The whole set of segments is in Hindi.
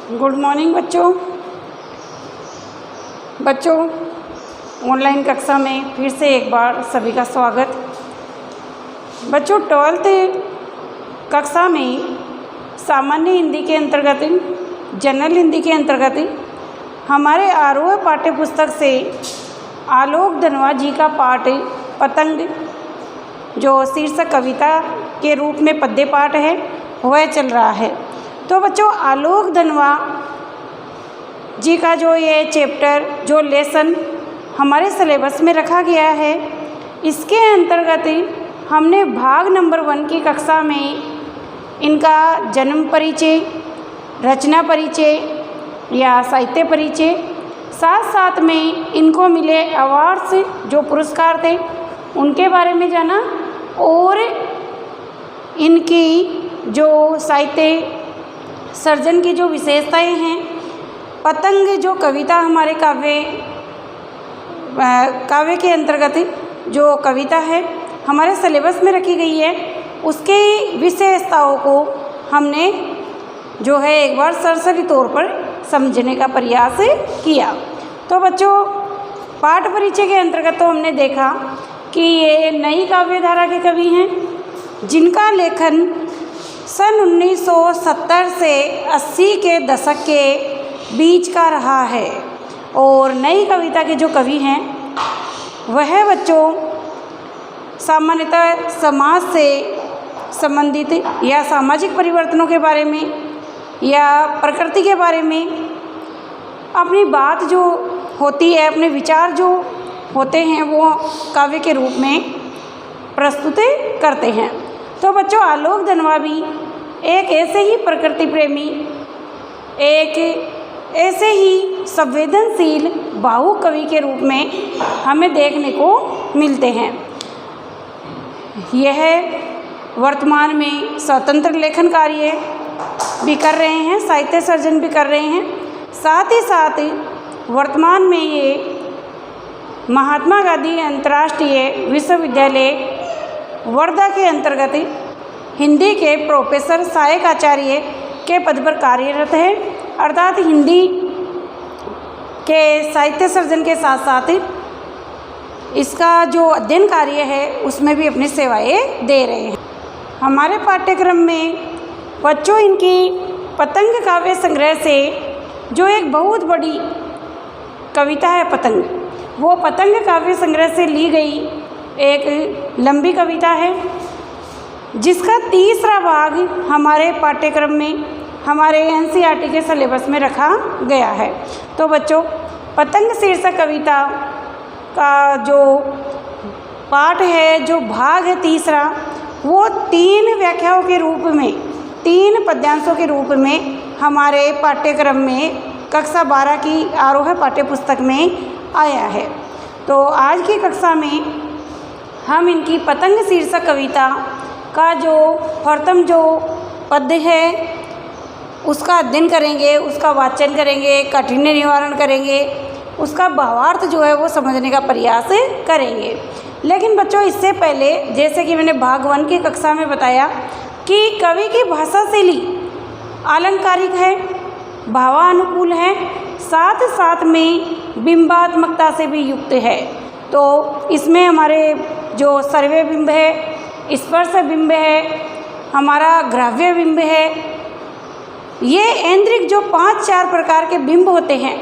गुड मॉर्निंग बच्चों ऑनलाइन कक्षा में फिर से एक बार सभी का स्वागत। बच्चों 12th कक्षा में सामान्य हिंदी के अंतर्गत जनरल हिंदी के अंतर्गत हमारे आरोह पाठ्य पुस्तक से आलोक धनवा जी का पाठ पतंग जो शीर्षक कविता के रूप में पद्य पाठ है वह चल रहा है। तो बच्चों आलोक धनवा जी का जो ये चैप्टर जो लेसन हमारे सिलेबस में रखा गया है, इसके अंतर्गत हमने भाग नंबर 1 की कक्षा में इनका जन्म परिचय, रचना परिचय या साहित्य परिचय, साथ साथ में इनको मिले अवार्ड्स जो पुरस्कार थे उनके बारे में जाना और इनकी जो साहित्य सर्जन की जो विशेषताएं हैं, पतंग जो कविता हमारे काव्य के अंतर्गत जो कविता है हमारे सिलेबस में रखी गई है, उसकी विशेषताओं को हमने जो है एक बार सरसरी तौर पर समझने का प्रयास किया। तो बच्चों पाठ परिचय के अंतर्गत तो हमने देखा कि ये नई काव्य धारा के कवि हैं जिनका लेखन सन 1970 से 80 के दशक के बीच का रहा है और नई कविता के जो कवि हैं वह बच्चों सामान्यतः समाज से संबंधित या सामाजिक परिवर्तनों के बारे में या प्रकृति के बारे में अपनी बात जो होती है, अपने विचार जो होते हैं वो काव्य के रूप में प्रस्तुत करते हैं। तो बच्चों आलोक धनवा भी एक ऐसे ही प्रकृति प्रेमी, एक ऐसे ही संवेदनशील भावुक कवि के रूप में हमें देखने को मिलते हैं। यह वर्तमान में स्वतंत्र लेखन कार्य भी कर रहे हैं, साहित्य सर्जन भी कर रहे हैं। साथ ही साथ वर्तमान में ये महात्मा गांधी अंतर्राष्ट्रीय विश्वविद्यालय वर्धा के अंतर्गत हिंदी के प्रोफेसर सहायक आचार्य के पद पर कार्यरत है, अर्थात हिंदी के साहित्य सर्जन के साथ साथ इसका जो अध्ययन कार्य है उसमें भी अपनी सेवाएं दे रहे हैं। हमारे पाठ्यक्रम में बच्चों इनकी पतंग काव्य संग्रह से जो एक बहुत बड़ी कविता है पतंग, वो पतंग काव्य संग्रह से ली गई एक लंबी कविता है जिसका तीसरा भाग हमारे पाठ्यक्रम में हमारे एनसीईआरटी के सिलेबस में रखा गया है। तो बच्चों पतंग शीर्षक कविता का जो पाठ है, जो भाग है तीसरा, वो 3 व्याख्याओं के रूप में, 3 पद्यांशों के रूप में हमारे पाठ्यक्रम में कक्षा 12 की आरोह पाठ्य पुस्तक में आया है। तो आज की कक्षा में हम इनकी पतंग शीर्षक कविता का जो प्रथम जो पद्य है उसका अध्ययन करेंगे, उसका वाचन करेंगे, काठिन्य निवारण करेंगे, उसका भावार्थ जो है वो समझने का प्रयास करेंगे। लेकिन बच्चों इससे पहले जैसे कि मैंने भाग 1 की कक्षा में बताया कि कवि की भाषा शैली आलंकारिक है, भावानुकूल है, साथ साथ में बिंबात्मकता से भी युक्त है। तो इसमें हमारे जो सर्वे बिंब है, स्पर्श बिंब है, हमारा ग्राव्य बिंब है, ये ऐन्द्रिक जो 5-4 प्रकार के बिंब होते हैं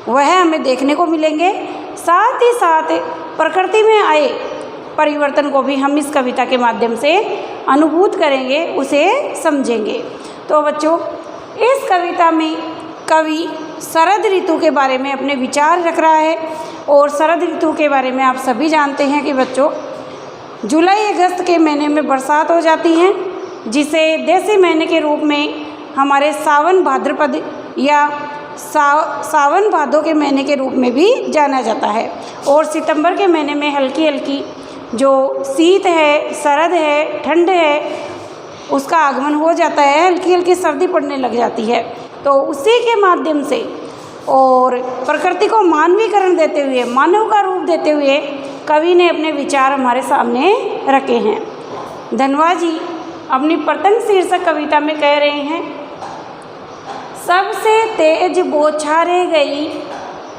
वह हमें देखने को मिलेंगे। साथ ही साथ प्रकृति में आए परिवर्तन को भी हम इस कविता के माध्यम से अनुभूत करेंगे, उसे समझेंगे। तो बच्चों इस कविता में कवि शरद ऋतु के बारे में अपने विचार रख रहा है और शरद ऋतु के बारे में आप सभी जानते हैं कि बच्चों जुलाई अगस्त के महीने में बरसात हो जाती है, जिसे देसी महीने के रूप में हमारे सावन भाद्रपद या सावन भादों के महीने के रूप में भी जाना जाता है। और सितंबर के महीने में हल्की हल्की जो शीत है, शरद है, ठंड है, उसका आगमन हो जाता है, हल्की हल्की सर्दी पड़ने लग जाती है। तो उसी के माध्यम से और प्रकृति को मानवीकरण देते हुए, मानव का रूप देते हुए कवि ने अपने विचार हमारे सामने रखे हैं। धनवा जी अपनी पतंग शीर्षक कविता में कह रहे हैं सबसे तेज बौछारे गई,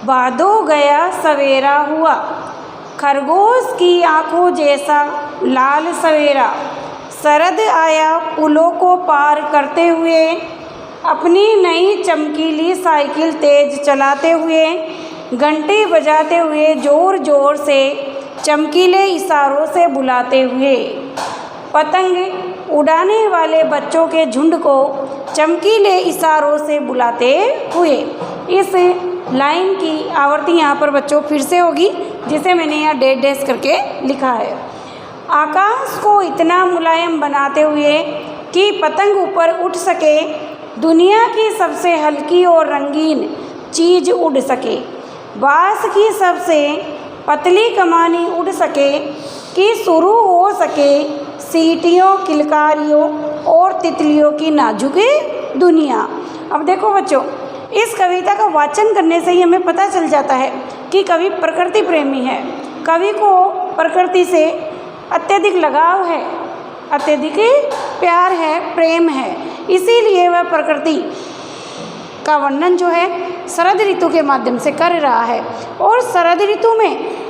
भादो गया सवेरा हुआ। खरगोश की आंखों जैसा लाल सवेरा, शरद आया पुलों को पार करते हुए। अपनी नई चमकीली साइकिल तेज चलाते हुए, घंटी बजाते हुए, ज़ोर ज़ोर से चमकीले इशारों से बुलाते हुए। पतंग उड़ाने वाले बच्चों के झुंड को चमकीले इशारों से बुलाते हुए। इस लाइन की आवृत्ति यहाँ पर बच्चों फिर से होगी, जिसे मैंने यहाँ डैश डैश करके लिखा है। आकाश को इतना मुलायम बनाते हुए कि पतंग ऊपर उठ सके, दुनिया की सबसे हल्की और रंगीन चीज़ उड़ सके। बाँस की सबसे पतली कमानी उड़ सके कि शुरू हो सके सीटियों, किलकारियों और तितलियों की नाजुक दुनिया। अब देखो बच्चों, इस कविता का वाचन करने से ही हमें पता चल जाता है कि कवि प्रकृति प्रेमी है। कवि को प्रकृति से अत्यधिक लगाव है, अत्यधिक प्यार है, प्रेम है। इसीलिए वह प्रकृति का वर्णन जो है शरद ऋतु के माध्यम से कर रहा है। और शरद ऋतु में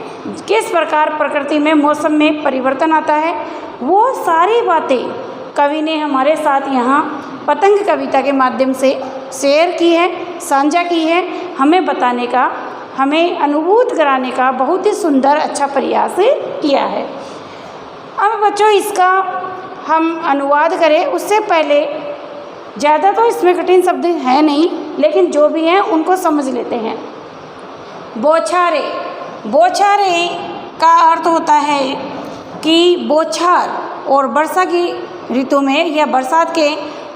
किस प्रकार प्रकृति में, मौसम में परिवर्तन आता है, वो सारी बातें कवि ने हमारे साथ यहाँ पतंग कविता के माध्यम से शेयर की है, साझा की है। हमें बताने का, हमें अनुभूत कराने का बहुत ही सुंदर अच्छा प्रयास किया है। अब बच्चों इसका हम अनुवाद करें उससे पहले, ज़्यादा तो इसमें कठिन शब्द है नहीं, लेकिन जो भी हैं उनको समझ लेते हैं। बौछारे, बौछारे का अर्थ होता है कि बौछार, और वर्षा की ऋतु में या बरसात के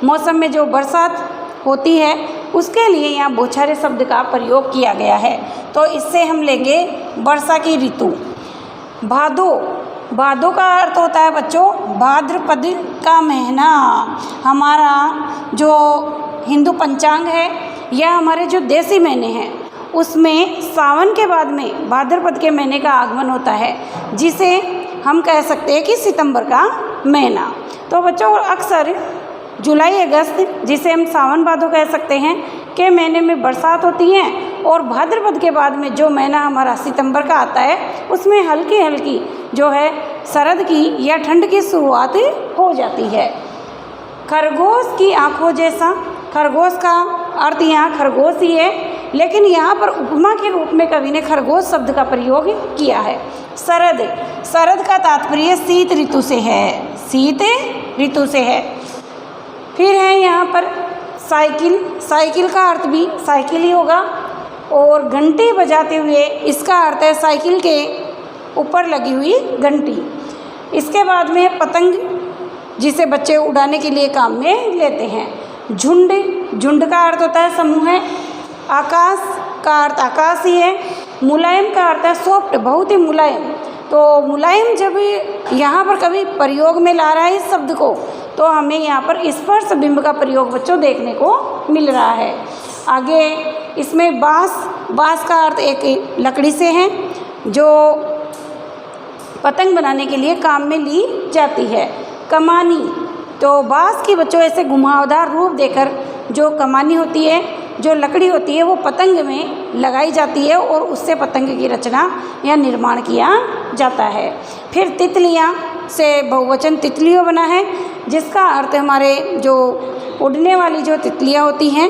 मौसम में जो बरसात होती है उसके लिए यहाँ बौछारे शब्द का प्रयोग किया गया है। तो इससे हम लेंगे वर्षा की ऋतु। भादो, भादो का अर्थ होता है बच्चों भाद्रपद का महीना। हमारा जो हिंदू पंचांग है या हमारे जो देसी महीने हैं उसमें सावन के बाद में भाद्रपद के महीने का आगमन होता है, जिसे हम कह सकते हैं कि सितंबर का महीना। तो बच्चों अक्सर जुलाई अगस्त, जिसे हम सावन भादो कह सकते हैं, के महीने में बरसात होती है, और भाद्रपद के बाद में जो महीना हमारा सितंबर का आता है उसमें हल्की हल्की जो है शरद की या ठंड की शुरुआत हो जाती है। खरगोश की आंखों जैसा, खरगोश का अर्थ यहाँ खरगोश ही है, लेकिन यहाँ पर उपमा के रूप में कवि ने खरगोश शब्द का प्रयोग किया है। शरद, शरद का तात्पर्य शीत ऋतु से है, शीत ऋतु से है। फिर है यहाँ पर साइकिल, साइकिल का अर्थ भी साइकिल ही होगा, और घंटी बजाते हुए इसका अर्थ है साइकिल के ऊपर लगी हुई घंटी। इसके बाद में पतंग, जिसे बच्चे उड़ाने के लिए काम में लेते हैं। झुंड, झुंड का अर्थ होता है समूह है। आकाश का अर्थ आकाश ही है। मुलायम का अर्थ है सॉफ्ट, बहुत ही मुलायम। तो मुलायम जब यहाँ पर कभी प्रयोग में ला रहा है इस शब्द को, तो हमें यहाँ पर स्पर्श बिंब का प्रयोग बच्चों देखने को मिल रहा है। आगे इसमें बाँस, बाँस का अर्थ एक लकड़ी से है जो पतंग बनाने के लिए काम में ली जाती है। कमानी, तो बाँस की बच्चों ऐसे घुमावदार रूप देकर जो कमानी होती है, जो लकड़ी होती है, वो पतंग में लगाई जाती है और उससे पतंग की रचना या निर्माण किया जाता है। फिर तितलियाँ से बहुवचन तितलियों बना है, जिसका अर्थ हमारे जो उड़ने वाली जो तितलियाँ होती हैं,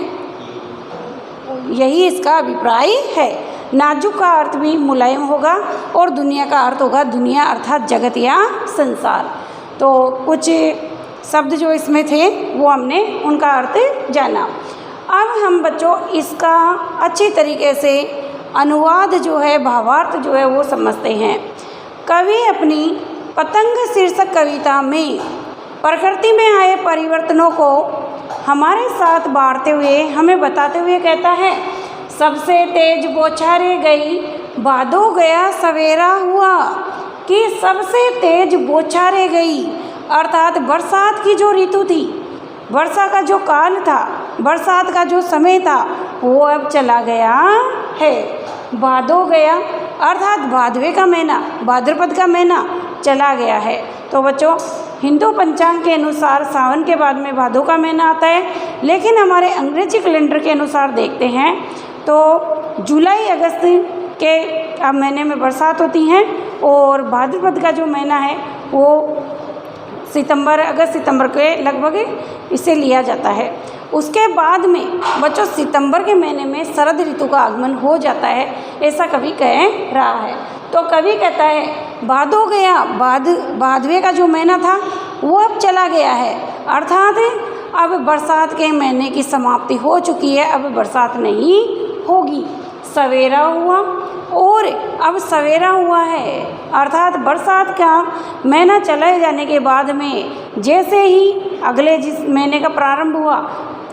यही इसका अभिप्राय है। नाजुक का अर्थ भी मुलायम होगा, और दुनिया का अर्थ होगा दुनिया अर्थात जगत या संसार। तो कुछ शब्द जो इसमें थे वो हमने उनका अर्थ जाना। अब हम बच्चों इसका अच्छी तरीके से अनुवाद जो है, भावार्थ जो है वो समझते हैं। कवि अपनी पतंग शीर्षक कविता में प्रकृति में आए परिवर्तनों को हमारे साथ बांटते हुए, हमें बताते हुए कहता है, सबसे तेज बौछारे गई, भादो गया सवेरा हुआ। कि सबसे तेज बौछारे गई अर्थात बरसात की जो ऋतु थी, वर्षा का जो काल था, बरसात का जो समय था, वो अब चला गया है। भादो गया अर्थात भादवे का महीना, भाद्रपद का महीना चला गया है। तो बच्चों हिंदू पंचांग के अनुसार सावन के बाद में भादों का महीना आता है, लेकिन हमारे अंग्रेजी कैलेंडर के अनुसार देखते हैं तो जुलाई अगस्त के महीने में बरसात होती हैं और भाद्रपद का जो महीना है वो अगस्त सितंबर के लगभग इसे लिया जाता है। उसके बाद में बच्चों सितंबर के महीने में शरद ऋतु का आगमन हो जाता है, ऐसा कवि कह रहा है। तो कवि कहता है भादो गया, भादवे का जो महीना था वो अब चला गया है, अर्थात अब बरसात के महीने की समाप्ति हो चुकी है, अब बरसात नहीं होगी। सवेरा हुआ और अब सवेरा हुआ है, अर्थात बरसात का महीना चले जाने के बाद में जैसे ही अगले जिस महीने का प्रारंभ हुआ,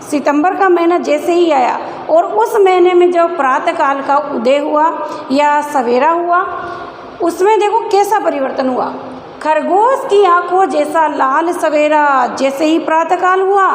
सितंबर का महीना जैसे ही आया और उस महीने में जो प्रातःकाल का उदय हुआ या सवेरा हुआ, उसमें देखो कैसा परिवर्तन हुआ। खरगोश की आंखों जैसा लाल सवेरा जैसे ही प्रातःकाल हुआ,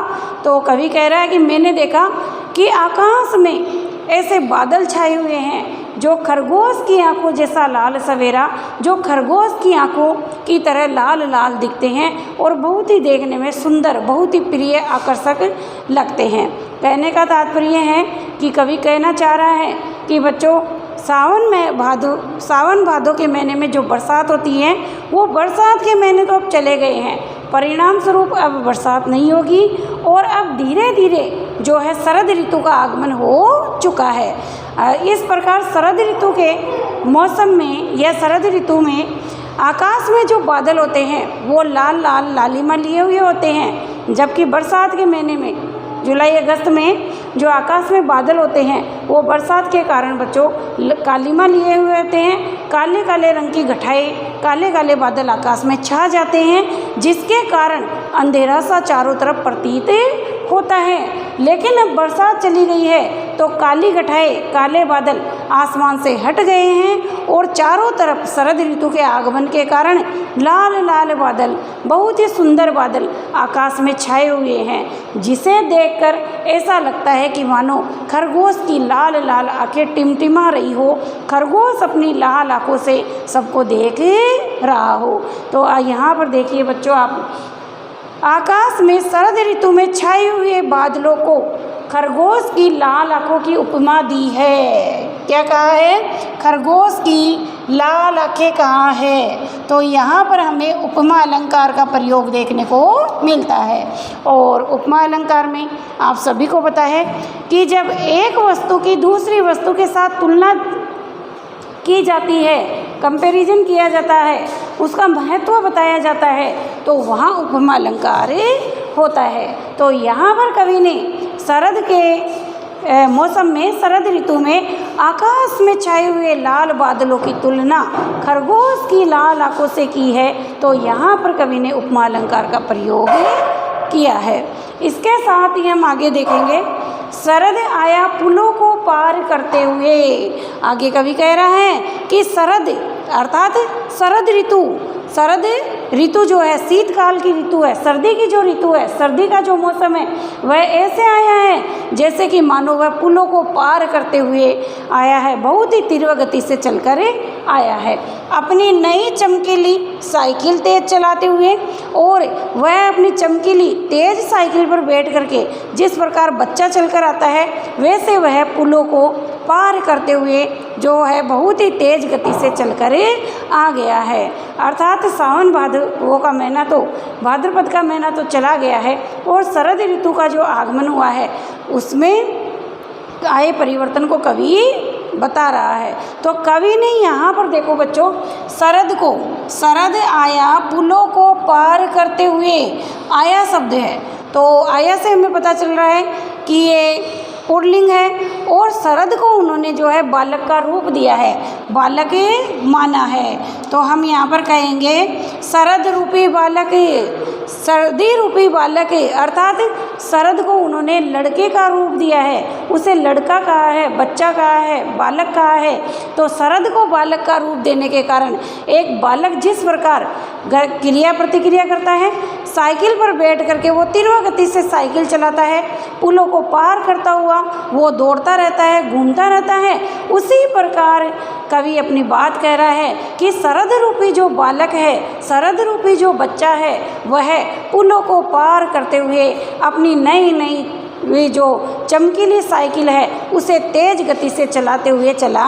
तो कवि कह रहा है कि मैंने देखा कि आकाश में ऐसे बादल छाए हुए हैं जो खरगोश की आंखों जैसा लाल सवेरा, जो खरगोश की आंखों की तरह लाल लाल दिखते हैं और बहुत ही देखने में सुंदर, बहुत ही प्रिय, आकर्षक लगते हैं। कहने का तात्पर्य है कि कवि कहना चाह रहा है कि बच्चों सावन भादों के महीने में जो बरसात होती है वो बरसात के महीने तो अब चले गए हैं, परिणाम स्वरूप अब बरसात नहीं होगी और अब धीरे धीरे जो है शरद ऋतु का आगमन हो चुका है। इस प्रकार शरद ऋतु के मौसम में या शरद ऋतु में आकाश में जो बादल होते हैं वो लाल लाल लालिमा लिए हुए होते हैं, जबकि बरसात के महीने में जुलाई अगस्त में जो आकाश में बादल होते हैं वो बरसात के कारण बच्चों कालीमा लिए हुए होते हैं। काले काले रंग की घटाएं, काले काले बादल आकाश में छा जाते हैं, जिसके कारण अंधेरा सा चारों तरफ प्रतीत होता है। लेकिन अब बरसात चली गई है तो काली घटाएं, काले बादल आसमान से हट गए हैं और चारों तरफ शरद ऋतु के आगमन के कारण लाल लाल बादल, बहुत ही सुंदर बादल आकाश में छाए हुए हैं, जिसे देखकर ऐसा लगता है कि मानो खरगोश की लाल लाल आंखें टिमटिमा रही हो, खरगोश अपनी लाल आंखों से सबको देख रहा हो। तो यहाँ पर देखिए बच्चों, आप आकाश में शरद ऋतु में छाए हुए बादलों को खरगोश की लाल आंखों की उपमा दी है। क्या कहा है? खरगोश की लाल आंखें कहाँ है? तो यहाँ पर हमें उपमा अलंकार का प्रयोग देखने को मिलता है। और उपमा अलंकार में आप सभी को पता है कि जब एक वस्तु की दूसरी वस्तु के साथ तुलना की जाती है, कंपैरिजन किया जाता है, उसका महत्व बताया जाता है, तो वहाँ उपमा अलंकार होता है। तो यहाँ पर कवि ने शरद के मौसम में, शरद ऋतु में आकाश में छाए हुए लाल बादलों की तुलना खरगोश की लाल आंखों से की है। तो यहाँ पर कवि ने उपमा अलंकार का प्रयोग किया है। इसके साथ ही हम आगे देखेंगे, शरद आया पुलों को पार करते हुए। आगे कवि कह रहा है कि शरद अर्थात शरद ऋतु जो है शीतकाल की ऋतु है, सर्दी की जो ऋतु है, सर्दी का जो मौसम है वह ऐसे आया है जैसे कि मानो वह पुलों को पार करते हुए आया है, बहुत ही तीव्र गति से चलकर आया है, अपनी नई चमकीली साइकिल तेज चलाते हुए। और वह अपनी चमकीली तेज साइकिल पर बैठ करके जिस प्रकार बच्चा चलकर आता है, वैसे वह पुलों को पार करते हुए जो है बहुत ही तेज गति से चलकर आ गया है। अर्थात सावन भादों का महीना तो, भाद्रपद का महीना तो चला गया है और शरद ऋतु का जो आगमन हुआ है उसमें आए परिवर्तन को कवि बता रहा है। तो कवि ने यहाँ पर देखो बच्चों, शरद आया पुलों को पार करते हुए, आया शब्द है, तो आया से हमें पता चल रहा है कि ये पुल्लिंग है और शरद को उन्होंने जो है बालक का रूप दिया है, बालक माना है। तो हम यहाँ पर कहेंगे शरद रूपी बालक, सर्दी रूपी बालक, अर्थात शरद को उन्होंने लड़के का रूप दिया है, उसे लड़का कहा है, बच्चा कहा है, बालक कहा है। तो शरद को बालक का रूप देने के कारण एक बालक जिस प्रकार क्रिया प्रतिक्रिया करता है, साइकिल पर बैठ करके वो तीव्र गति से साइकिल चलाता है, पुलों को पार करता हुआ वो दौड़ता रहता है, घूमता रहता है, उसी प्रकार कवि अपनी बात कह रहा है कि शरद रूपी जो बालक है, शरद रूपी जो बच्चा है, वह पुलों को पार करते हुए अपनी नई नई वे जो चमकीली साइकिल है उसे तेज गति से चलाते हुए चला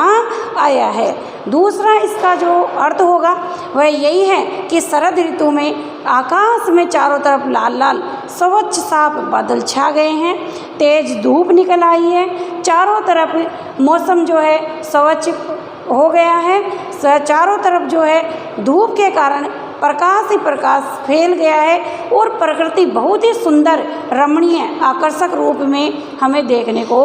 आया है। दूसरा इसका जो अर्थ होगा वह यही है कि शरद ऋतु में आकाश में चारों तरफ लाल लाल स्वच्छ साफ बादल छा गए हैं, तेज धूप निकल आई है, चारों तरफ मौसम जो है स्वच्छ हो गया है, चारों तरफ जो है धूप के कारण प्रकाश ही प्रकाश फैल गया है और प्रकृति बहुत ही सुंदर, रमणीय, आकर्षक रूप में हमें देखने को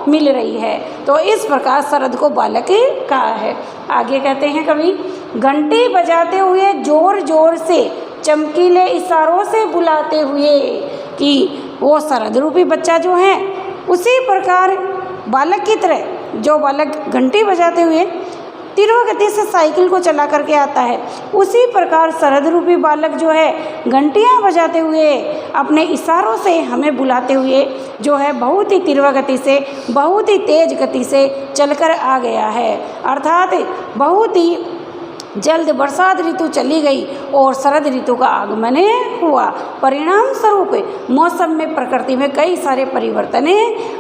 मिल रही है। तो इस प्रकार शरद को बालक कहा है। आगे कहते हैं कवि, घंटी बजाते हुए जोर जोर से चमकीले इशारों से बुलाते हुए, कि वो शरद रूपी बच्चा जो है उसी प्रकार बालक की तरह जो बालक घंटी बजाते हुए तीव्र गति से साइकिल को चला करके आता है, उसी प्रकार शरद रूपी बालक जो है घंटियां बजाते हुए अपने इशारों से हमें बुलाते हुए जो है बहुत ही तीव्र गति से, बहुत ही तेज गति से चलकर आ गया है। अर्थात बहुत ही जल्द बरसात ऋतु चली गई और शरद ऋतु का आगमन हुआ। परिणाम स्वरूप मौसम में, प्रकृति में कई सारे परिवर्तन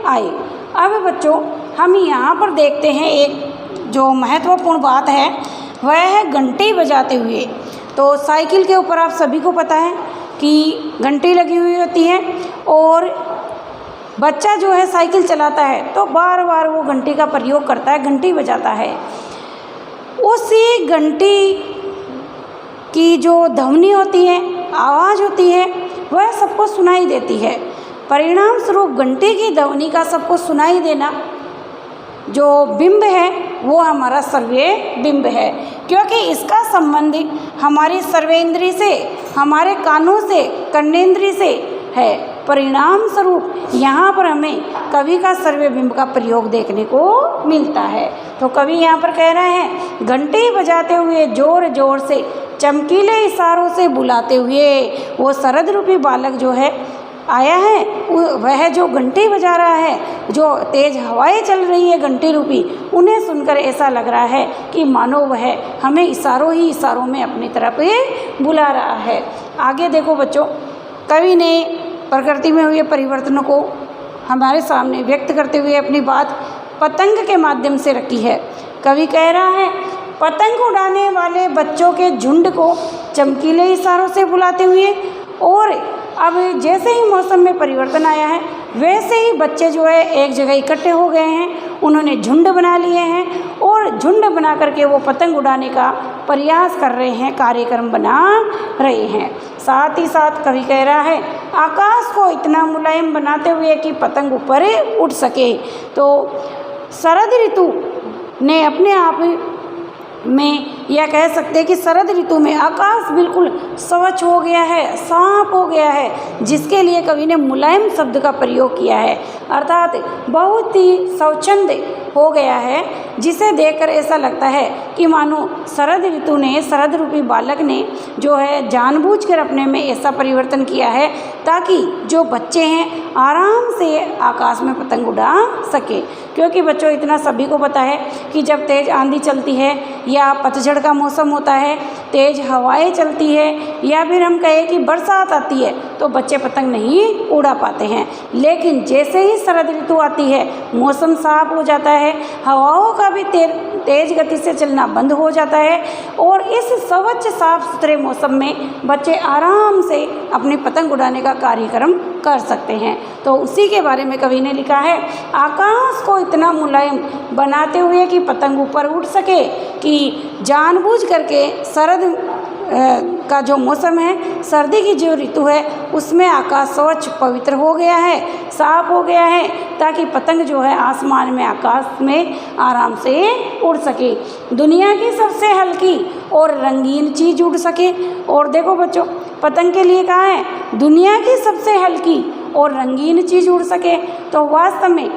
आए। अब बच्चों हम यहाँ पर देखते हैं एक जो महत्वपूर्ण बात है वह है घंटी बजाते हुए। तो साइकिल के ऊपर आप सभी को पता है कि घंटी लगी हुई होती है और बच्चा जो है साइकिल चलाता है तो बार बार वो घंटी का प्रयोग करता है, घंटी बजाता है। उसी घंटी की जो ध्वनि होती है, आवाज़ होती है, वह सबको सुनाई देती है। परिणाम स्वरूप घंटी की ध्वनि का सबको सुनाई देना जो बिंब है वो हमारा सर्वे बिंब है, क्योंकि इसका संबंध हमारी सर्वेंद्री से, हमारे कानों से, कर्णेंद्री से है। परिणाम स्वरूप यहाँ पर हमें कवि का सर्वे बिंब का प्रयोग देखने को मिलता है। तो कवि यहाँ पर कह रहे हैं, घंटी बजाते हुए जोर जोर से चमकीले इशारों से बुलाते हुए वो शरद रूपी बालक जो है आया है, वह जो घंटी बजा रहा है, जो तेज हवाएं चल रही है घंटी रूपी, उन्हें सुनकर ऐसा लग रहा है कि मानो वह हमें इशारों ही इशारों में अपनी तरफ बुला रहा है। आगे देखो बच्चों, कवि ने प्रकृति में हुए परिवर्तनों को हमारे सामने व्यक्त करते हुए अपनी बात पतंग के माध्यम से रखी है। कवि कह रहा है, पतंग उड़ाने वाले बच्चों के झुंड को चमकीले इशारों से बुलाते हुए, और अब जैसे ही मौसम में परिवर्तन आया है वैसे ही बच्चे जो है एक जगह इकट्ठे हो गए हैं, उन्होंने झुंड बना लिए हैं और झुंड बना करके वो पतंग उड़ाने का प्रयास कर रहे हैं, कार्यक्रम बना रहे हैं। साथ ही साथ कवि कह रहा है, आकाश को इतना मुलायम बनाते हुए कि पतंग ऊपर उड़ सके। तो शरद ऋतु ने अपने आप में यह कह सकते हैं कि शरद ऋतु में आकाश बिल्कुल स्वच्छ हो गया है, साफ हो गया है, जिसके लिए कवि ने मुलायम शब्द का प्रयोग किया है। अर्थात बहुत ही स्वच्छंद हो गया है, जिसे देखकर ऐसा लगता है कि मानो शरद ऋतु ने, शरद रूपी बालक ने जो है जानबूझकर अपने में ऐसा परिवर्तन किया है ताकि जो बच्चे हैं आराम से आकाश में पतंग उड़ा सके। क्योंकि बच्चों इतना सभी को पता है कि जब तेज़ आंधी चलती है या पतझड़ का मौसम होता है, तेज़ हवाएं चलती है या फिर हम कहें कि बरसात आती है तो बच्चे पतंग नहीं उड़ा पाते हैं। लेकिन जैसे ही शरद ऋतु आती है, मौसम साफ हो जाता है, हवाओं का भी तेज़ गति से चलना बंद हो जाता है और इस स्वच्छ साफ सुथरे मौसम में बच्चे आराम से अपनी पतंग उड़ाने का कार्यक्रम कर सकते हैं। तो उसी के बारे में कवि ने लिखा है, आकाश को इतना मुलायम बनाते हुए कि पतंग ऊपर उड़ सके, कि जानबूझ करके शरद का जो मौसम है, सर्दी की जो ऋतु है, उसमें आकाश स्वच्छ पवित्र हो गया है, साफ हो गया है, ताकि पतंग जो है आसमान में, आकाश में आराम से उड़ सके, दुनिया की सबसे हल्की और रंगीन चीज़ उड़ सके। और देखो बच्चों, पतंग के लिए कहा है दुनिया की सबसे हल्की और रंगीन चीज़ उड़ सके। तो वास्तव में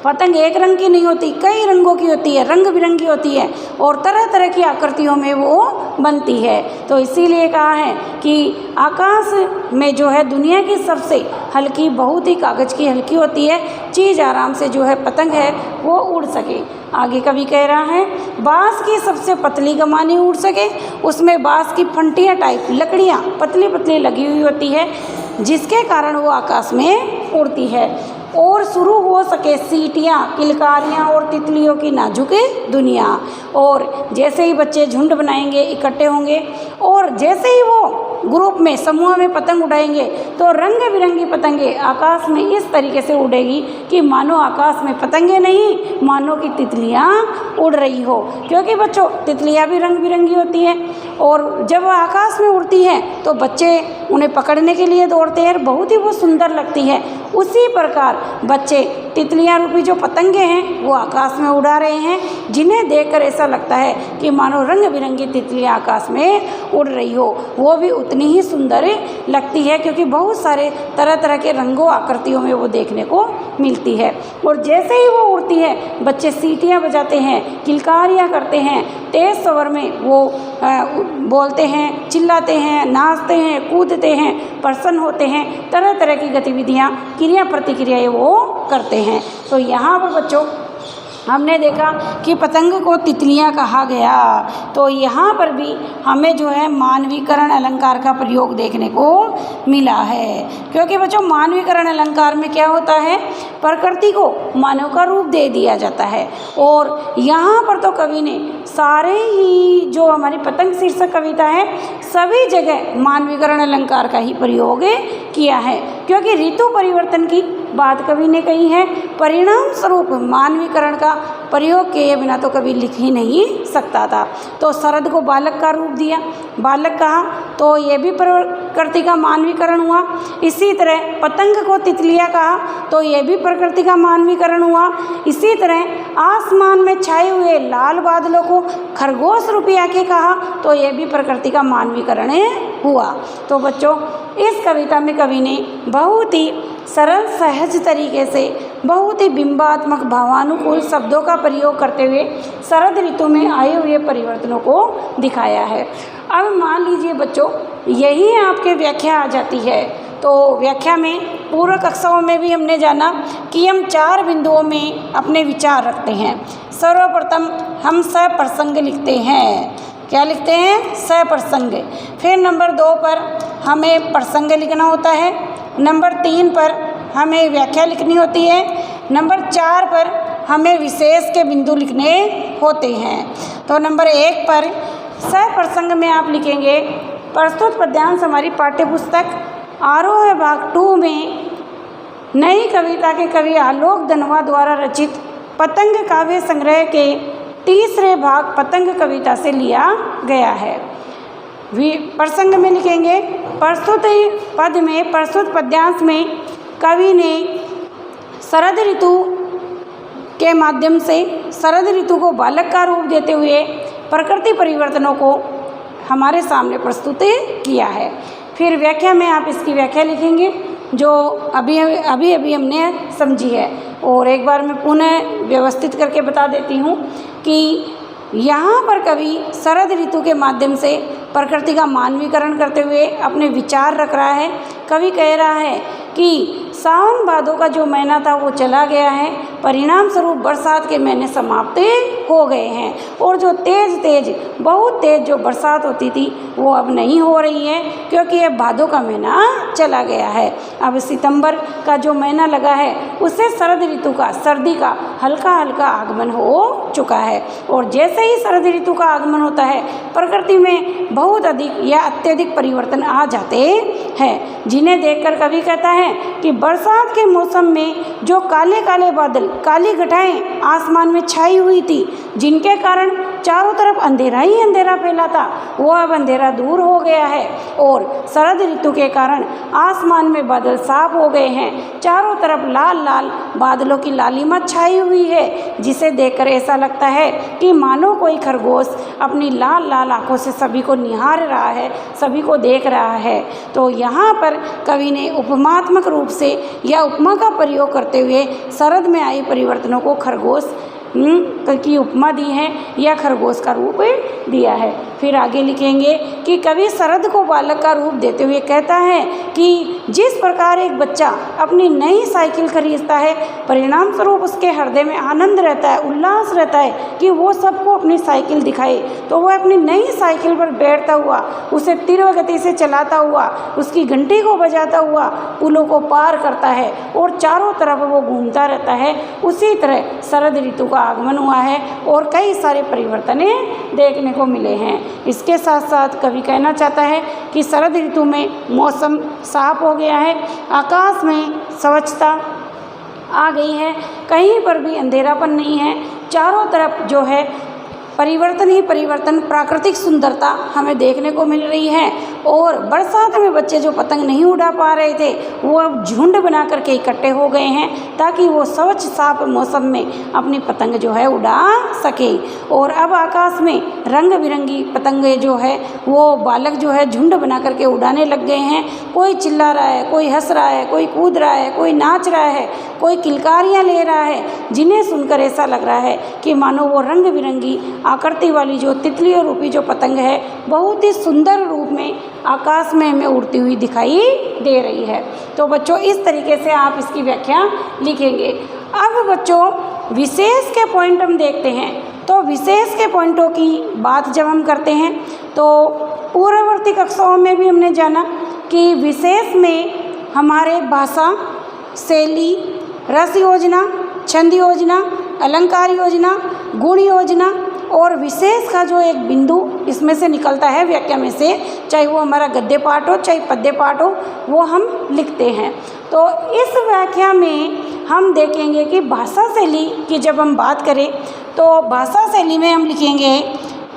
पतंग एक रंग की नहीं होती, कई रंगों की होती है, रंग बिरंगी होती है और तरह तरह की आकृतियों में वो बनती है। तो इसीलिए कहा है कि आकाश में जो है दुनिया की सबसे हल्की, बहुत ही कागज़ की हल्की होती है चीज़, आराम से जो है पतंग है वो उड़ सके। आगे कवि कह रहा है, बाँस की सबसे पतली कमानी उड़ सके, उसमें बाँस की फंटियाँ टाइप लकड़ियाँ पतली पतली लगी हुई होती है, जिसके कारण वो आकाश में उड़ती है। और शुरू हो सके सीटियाँ, किलकारियाँ और तितलियों की नाजुक दुनिया। और जैसे ही बच्चे झुंड बनाएंगे, इकट्ठे होंगे, और जैसे ही वो ग्रुप में समूह में पतंग उड़ाएंगे तो रंग बिरंगी पतंगे आकाश में इस तरीके से उड़ेगी कि मानो आकाश में पतंगे नहीं, मानो कि तितलियाँ उड़ रही हो। क्योंकि बच्चों तितलियाँ भी रंग बिरंगी होती हैं, और जब वह आकाश में उड़ती हैं तो बच्चे उन्हें पकड़ने के लिए दौड़ते हैं, बहुत ही वो सुंदर लगती है। उसी प्रकार बच्चे तितलियाँ रूपी जो पतंगे हैं वो आकाश में उड़ा रहे हैं, जिन्हें देखकर ऐसा लगता है कि मानो रंग बिरंगी तितलियाँ आकाश में उड़ रही हो। वो भी उतनी ही सुंदर लगती है, क्योंकि बहुत सारे तरह तरह के रंगों आकृतियों में वो देखने को मिलती है। और जैसे ही वो उड़ती है बच्चे सीटियाँ बजाते हैं, किलकारियाँ करते हैं, तेज़ स्वर में वो बोलते हैं, चिल्लाते हैं, नाचते हैं, कूदते हैं, प्रसन्न होते हैं, तरह तरह की गतिविधियाँ, क्रिया प्रतिक्रियाएँ वो करते हैं। तो यहाँ पर बच्चों हमने देखा कि पतंग को तितलियाँ कहा गया, तो यहाँ पर भी हमें जो है मानवीकरण अलंकार का प्रयोग देखने को मिला है। क्योंकि बच्चों मानवीकरण अलंकार में क्या होता है, प्रकृति को मानव का रूप दे दिया जाता है। और यहाँ पर तो कवि ने सारे ही जो हमारी पतंग शीर्षक कविता है सभी जगह मानवीकरण अलंकार का ही प्रयोग किया है। क्योंकि ऋतु परिवर्तन की बात कवि ने कही है, परिणाम स्वरूप मानवीकरण का प्रयोग किए बिना तो कभी लिख ही नहीं सकता था। तो शरद को बालक का रूप दिया, बालक कहा, तो ये भी प्रकृति का मानवीकरण हुआ। इसी तरह पतंग को तितलियाँ कहा, तो ये भी प्रकृति का मानवीकरण हुआ। इसी तरह आसमान में छाए हुए लाल बादलों को खरगोश रूपी आंखें कहा, तो ये भी प्रकृति का मानवीकरण हुआ। तो बच्चों इस कविता में कवि ने बहुत ही सरल सहज तरीके से बहुत ही बिंबात्मक भावानुकूल शब्दों का प्रयोग करते हुए शरद ऋतु में आए हुए परिवर्तनों को दिखाया है। अब मान लीजिए बच्चों यही आपके व्याख्या आ जाती है, तो व्याख्या में पूर्व कक्षाओं में भी हमने जाना कि हम 4 बिंदुओं में अपने विचार रखते हैं। सर्वप्रथम हम सप्रसंग लिखते हैं। क्या लिखते हैं? सप्रसंग। फिर नंबर 2 पर हमें प्रसंग लिखना होता है। नंबर 3 पर हमें व्याख्या लिखनी होती है। नंबर 4 पर हमें विशेष के बिंदु लिखने होते हैं। तो नंबर 1 पर सप्रसंग में आप लिखेंगे, प्रस्तुत पद्यांश हमारी पाठ्य पुस्तक आरोह भाग 2 में नई कविता के कवि आलोक धनवा द्वारा रचित पतंग काव्य संग्रह के तीसरे भाग पतंग कविता से लिया गया है। प्रसंग में लिखेंगे, प्रस्तुत पद में प्रस्तुत पद्यांश में कवि ने शरद ऋतु के माध्यम से शरद ऋतु को बालक का रूप देते हुए प्रकृति परिवर्तनों को हमारे सामने प्रस्तुत किया है। फिर व्याख्या में आप इसकी व्याख्या लिखेंगे जो अभी हमने समझी है। और एक बार मैं पुनः व्यवस्थित करके बता देती हूँ कि यहाँ पर कवि शरद ऋतु के माध्यम से प्रकृति का मानवीकरण करते हुए अपने विचार रख रहा है। कवि कह रहा है कि सावन भादों का जो महीना था वो चला गया है, परिणाम स्वरूप बरसात के महीने समाप्त हो गए हैं, और जो बहुत तेज़ जो बरसात होती थी वो अब नहीं हो रही है, क्योंकि अब भादों का महीना चला गया है। अब सितंबर का जो महीना लगा है उससे शरद ऋतु का, सर्दी का हल्का हल्का आगमन हो चुका है। और जैसे ही शरद ऋतु का आगमन होता है प्रकृति में बहुत अधिक या अत्यधिक परिवर्तन आ जाते हैं, जिन्हें देखकर कवि कहता है कि बरसात के मौसम में जो काले काले बादल, काली घटाएं आसमान में छाई हुई थी, जिनके कारण चारों तरफ अंधेरा ही अंधेरा फैला था, वो अब अंधेरा दूर हो गया है। और शरद ऋतु के कारण आसमान में बादल साफ हो गए हैं, चारों तरफ लाल लाल बादलों की लालिमा छाई हुई है, जिसे देखकर ऐसा लगता है कि मानो कोई खरगोश अपनी लाल लाल आंखों से सभी को निहार रहा है, सभी को देख रहा है। तो यहाँ पर कवि ने उपमात्मक रूप से या उपमा का प्रयोग करते हुए शरद में आई परिवर्तनों को खरगोश की उपमा दी है या खरगोश का रूप दिया है। फिर आगे लिखेंगे कि कवि शरद को बालक का रूप देते हुए कहता है कि जिस प्रकार एक बच्चा अपनी नई साइकिल खरीदता है, परिणाम स्वरूप उसके हृदय में आनंद रहता है, उल्लास रहता है कि वो सबको अपनी साइकिल दिखाए, तो वह अपनी नई साइकिल पर बैठता हुआ, उसे तीव्र गति से चलाता हुआ, उसकी घंटी को बजाता हुआ पुलों को पार करता है और चारों तरफ वो घूमता रहता है। उसी तरह शरद ऋतु का आगमन हुआ है और कई सारे परिवर्तन देखने को मिले हैं। इसके साथ साथ कवि कहना चाहता है कि शरद ऋतु में मौसम साफ हो गया है, आकाश में स्वच्छता आ गई है, कहीं पर भी अंधेरापन नहीं है, चारों तरफ जो है परिवर्तन ही परिवर्तन, प्राकृतिक सुंदरता हमें देखने को मिल रही है। और बरसात में बच्चे जो पतंग नहीं उड़ा पा रहे थे वो अब झुंड बना करके इकट्ठे हो गए हैं ताकि वो स्वच्छ साफ मौसम में अपनी पतंग जो है उड़ा सके। और अब आकाश में रंग बिरंगी पतंगे जो है वो बालक जो है झुंड बना करके उड़ाने लग गए हैं। कोई चिल्ला रहा है, कोई हंस रहा है, कोई कूद रहा है, कोई नाच रहा है, कोई किलकारियाँ ले रहा है, जिन्हें सुनकर ऐसा लग रहा है कि मानो वो रंग बिरंगी आकृति वाली जो तितलियों रूपी जो पतंग है बहुत ही सुंदर रूप में आकाश में हमें उड़ती हुई दिखाई दे रही है। तो बच्चों इस तरीके से आप इसकी व्याख्या लिखेंगे। अब बच्चों विशेष के पॉइंट हम देखते हैं। तो विशेष के पॉइंटों की बात जब हम करते हैं तो पूर्ववर्ती कक्षाओं में भी हमने जाना कि विशेष में हमारे भाषा, शैली, रस योजना, छंद योजना, अलंकार योजना, गुण योजना और विशेष का जो एक बिंदु इसमें से निकलता है व्याख्या में से, चाहे वो हमारा गद्य पाठ हो चाहे पद्य पाठ हो, वो हम लिखते हैं। तो इस व्याख्या में हम देखेंगे कि भाषा शैली की जब हम बात करें तो भाषा शैली में हम लिखेंगे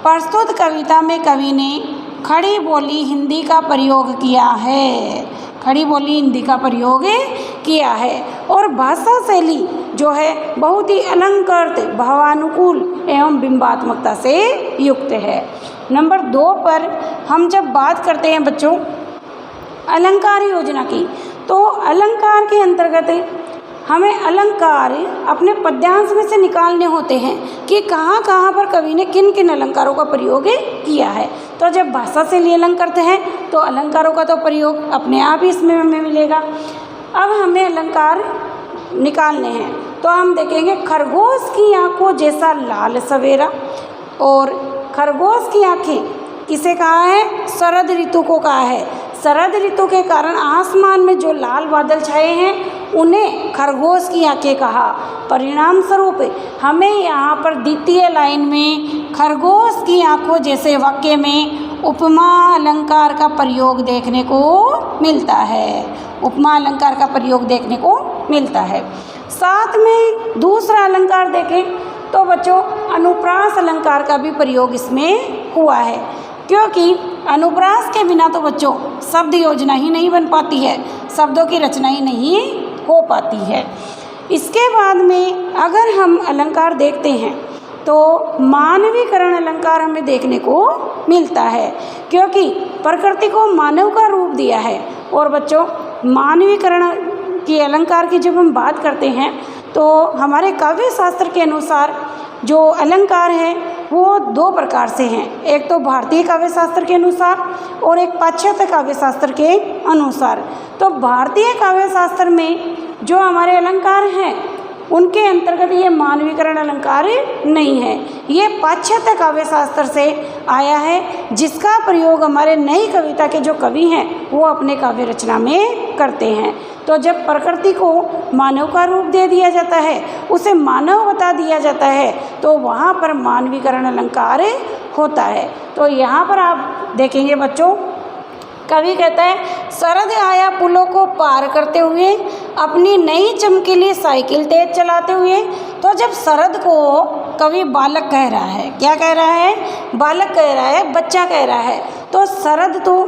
प्रस्तुत कविता में कवि ने खड़ी बोली हिंदी का प्रयोग किया है, खड़ी बोली हिंदी का प्रयोग किया है। और भाषा शैली जो है बहुत ही अलंकृत, भावानुकूल एवं बिंबात्मकता से युक्त है। नंबर 2 पर हम जब बात करते हैं बच्चों अलंकार योजना की, तो अलंकार के अंतर्गत हमें अलंकार अपने पद्यांश में से निकालने होते हैं कि कहाँ कहाँ पर कवि ने किन किन अलंकारों का प्रयोग किया है। तो जब भाषा से लिए अलंकृत हैं तो अलंकारों का तो प्रयोग अपने आप ही इसमें हमें मिलेगा। अब हमें अलंकार निकालने हैं तो हम देखेंगे खरगोश की आंखों जैसा लाल सवेरा। और खरगोश की आंखें किसे कहा है? शरद ऋतु को कहा है। शरद ऋतु के कारण आसमान में जो लाल बादल छाए हैं उन्हें खरगोश की आंखें कहा। परिणाम स्वरूप हमें यहाँ पर द्वितीय लाइन में खरगोश की आंखों जैसे वाक्य में उपमा अलंकार का प्रयोग देखने को मिलता है। उपमा अलंकार का प्रयोग देखने को मिलता है। साथ में दूसरा अलंकार देखें तो बच्चों अनुप्रास अलंकार का भी प्रयोग इसमें हुआ है, क्योंकि अनुप्रास के बिना तो बच्चों शब्द योजना ही नहीं बन पाती है, शब्दों की रचना ही नहीं हो पाती है। इसके बाद में अगर हम अलंकार देखते हैं तो मानवीकरण अलंकार हमें देखने को मिलता है, क्योंकि प्रकृति को मानव का रूप दिया है। और बच्चों मानवीकरण की अलंकार की जब हम बात करते हैं तो हमारे काव्य शास्त्र के अनुसार जो अलंकार है वो 2 प्रकार से हैं। एक तो भारतीय काव्य शास्त्र के अनुसार और एक पाश्चात्य काव्य शास्त्र के अनुसार। तो भारतीय काव्य शास्त्र में जो हमारे अलंकार हैं उनके अंतर्गत ये मानवीकरण अलंकार नहीं है, ये पाश्चात्य काव्य शास्त्र से आया है, जिसका प्रयोग हमारे नई कविता के जो कवि हैं वो अपने काव्य रचना में करते हैं। तो जब प्रकृति को मानव का रूप दे दिया जाता है, उसे मानव बता दिया जाता है, तो वहाँ पर मानवीकरण अलंकार होता है। तो यहाँ पर आप देखेंगे बच्चों कवि कहता है शरद आया पुलों को पार करते हुए, अपनी नई चमकीली साइकिल तेज चलाते हुए। तो जब शरद को कवि बालक कह रहा है, क्या कह रहा है? बालक कह रहा है, बच्चा कह रहा है। तो शरद तो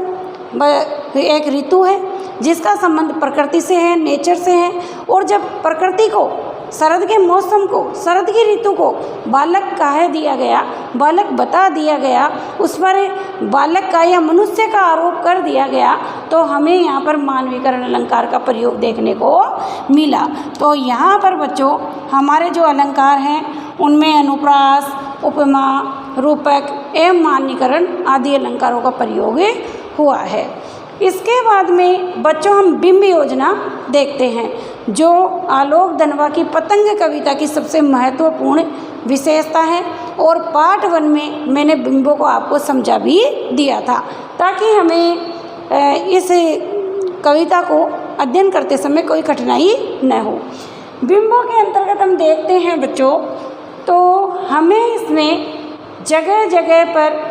एक ऋतु है जिसका संबंध प्रकृति से है, नेचर से है। और जब प्रकृति को, शरद के मौसम को, शरद की ऋतु को बालक कह दिया गया, बालक बता दिया गया, उस पर बालक का या मनुष्य का आरोप कर दिया गया, तो हमें यहाँ पर मानवीकरण अलंकार का प्रयोग देखने को मिला। तो यहाँ पर बच्चों हमारे जो अलंकार हैं उनमें अनुप्रास, उपमा, रूपक एवं मान्यकरण आदि अलंकारों का प्रयोग हुआ है। इसके बाद में बच्चों हम बिंब योजना देखते हैं, जो आलोक धनवा की पतंग कविता की सबसे महत्वपूर्ण विशेषता है। और पार्ट 1 में मैंने बिंबों को आपको समझा भी दिया था, ताकि हमें इस कविता को अध्ययन करते समय कोई कठिनाई न हो। बिंबों के अंतर्गत हम देखते हैं बच्चों, तो हमें इसमें जगह जगह पर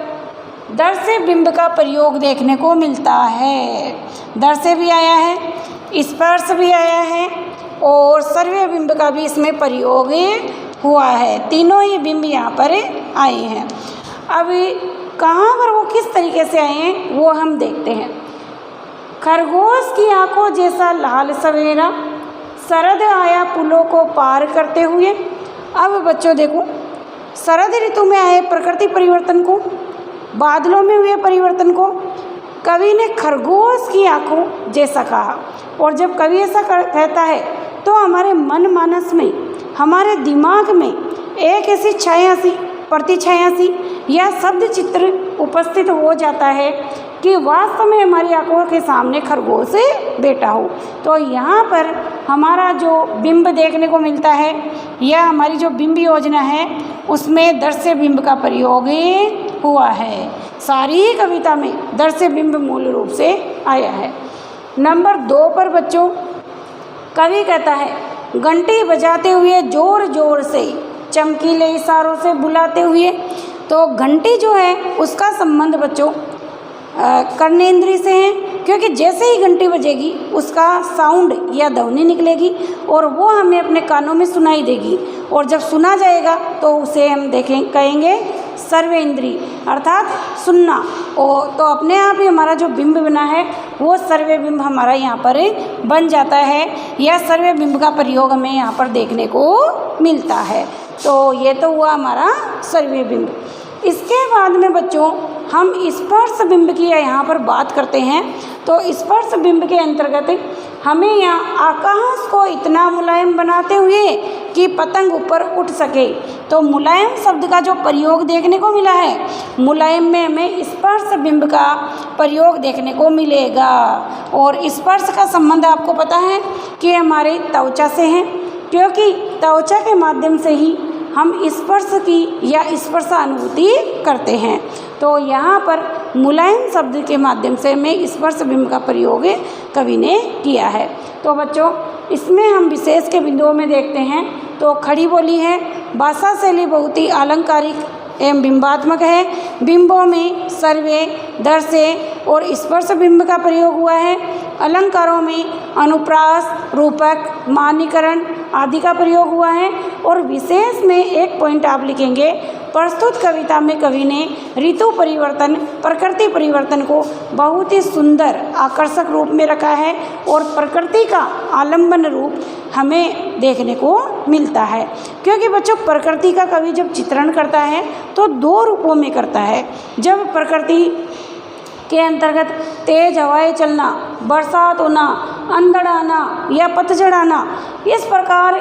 दर्शे बिंब का प्रयोग देखने को मिलता है। दर्शे भी आया है, स्पर्श भी आया है और सर्वे बिंब का भी इसमें प्रयोग हुआ है। तीनों ही बिंब यहाँ पर आए हैं। अब कहाँ पर वो किस तरीके से आए हैं वो हम देखते हैं। खरगोश की आंखों जैसा लाल सवेरा, शरद आया पुलों को पार करते हुए। अब बच्चों देखो, शरद ऋतु में आए प्रकृति परिवर्तन को, बादलों में हुए परिवर्तन को कवि ने खरगोश की आंखों जैसा कहा। और जब कवि ऐसा कहता है तो हमारे मन मानस में, हमारे दिमाग में एक ऐसी छाया सी, प्रतिछाया सी या शब्द चित्र उपस्थित हो जाता है कि वास्तव में हमारी आंखों के सामने खरगोश बैठा हो। तो यहाँ पर हमारा जो बिंब देखने को मिलता है, या हमारी जो बिंब योजना है, उसमें दर्शे बिंब का प्रयोग हुआ है। सारी कविता में दर्शे बिंब मूल रूप से आया है। नंबर 2 पर बच्चों कवि कहता है, घंटी बजाते हुए जोर जोर से, चमकीले इशारों से बुलाते हुए। तो घंटी जो है उसका संबंध बच्चों कर्णेंद्रिय से है, क्योंकि जैसे ही घंटी बजेगी उसका साउंड या ध्वनि निकलेगी और वो हमें अपने कानों में सुनाई देगी। और जब सुना जाएगा तो उसे हम कहेंगे सर्वे इंद्रिय, अर्थात सुनना। तो अपने आप ही हमारा जो बिंब बना है वो सर्वे बिंब हमारा यहाँ पर बन जाता है, या सर्वे बिंब का प्रयोग हमें यहाँ पर देखने को मिलता है। तो ये तो हुआ हमारा सर्वे बिंब। इसके बाद में बच्चों हम स्पर्श बिंब की यहाँ पर बात करते हैं। तो स्पर्श बिंब के अंतर्गत हमें यहाँ आकाश को इतना मुलायम बनाते हुए कि पतंग ऊपर उठ सके। तो मुलायम शब्द का जो प्रयोग देखने को मिला है, मुलायम में हमें स्पर्श बिंब का प्रयोग देखने को मिलेगा। और स्पर्श का संबंध आपको पता है कि हमारे त्वचा से है, क्योंकि त्वचा के माध्यम से ही हम स्पर्श की या स्पर्शानुभूति करते हैं। तो यहाँ पर मुलायम शब्द के माध्यम से हमें स्पर्श बिंब का प्रयोग कवि ने किया है। तो बच्चों इसमें हम विशेष के बिंदुओं में देखते हैं। तो खड़ी बोली है, भाषा शैली बहुत ही अलंकारिक एवं बिंबात्मक है। बिंबों में सर्वे, दर्शे और स्पर्श बिंब का प्रयोग हुआ है। अलंकारों में अनुप्रास, रूपक, मान्यकरण आदि का प्रयोग हुआ है। और विशेष में एक पॉइंट आप लिखेंगे, प्रस्तुत कविता में कवि ने ऋतु परिवर्तन, प्रकृति परिवर्तन को बहुत ही सुंदर आकर्षक रूप में रखा है और प्रकृति का आलम्बन रूप हमें देखने को मिलता है। क्योंकि बच्चों प्रकृति का कवि जब चित्रण करता है तो 2 रूपों में करता है। जब प्रकृति के अंतर्गत तेज हवाएं चलना, बरसात होना, अंधड़ आना या पतझड़ आना, इस प्रकार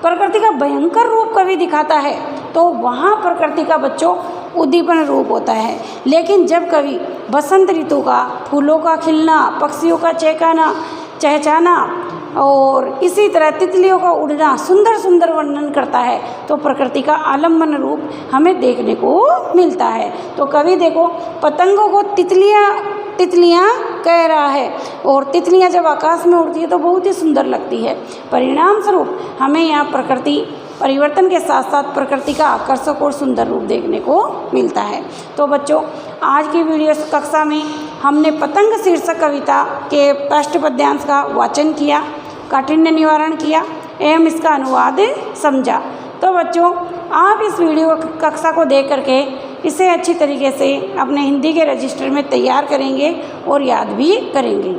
प्रकृति का भयंकर रूप कवि दिखाता है, तो वहाँ प्रकृति का बच्चों उद्दीपन रूप होता है। लेकिन जब कवि बसंत ऋतु का फूलों का खिलना, पक्षियों का चहचहाना और इसी तरह तितलियों का उड़ना सुंदर सुंदर वर्णन करता है, तो प्रकृति का आलम्बन रूप हमें देखने को मिलता है। तो कवि देखो पतंगों को तितलियाँ कह रहा है, और तितलियाँ जब आकाश में उड़ती है तो बहुत ही सुंदर लगती है। परिणाम स्वरूप हमें यहाँ प्रकृति परिवर्तन के साथ साथ प्रकृति का आकर्षक और सुंदर रूप देखने को मिलता है। तो बच्चों आज की वीडियो कक्षा में हमने पतंग शीर्षक कविता के पृष्ठ पद्यांश का वाचन किया, काठिन्य निवारण किया एवं इसका अनुवाद समझा। तो बच्चों आप इस वीडियो कक्षा को देख करके इसे अच्छी तरीके से अपने हिंदी के रजिस्टर में तैयार करेंगे और याद भी करेंगे।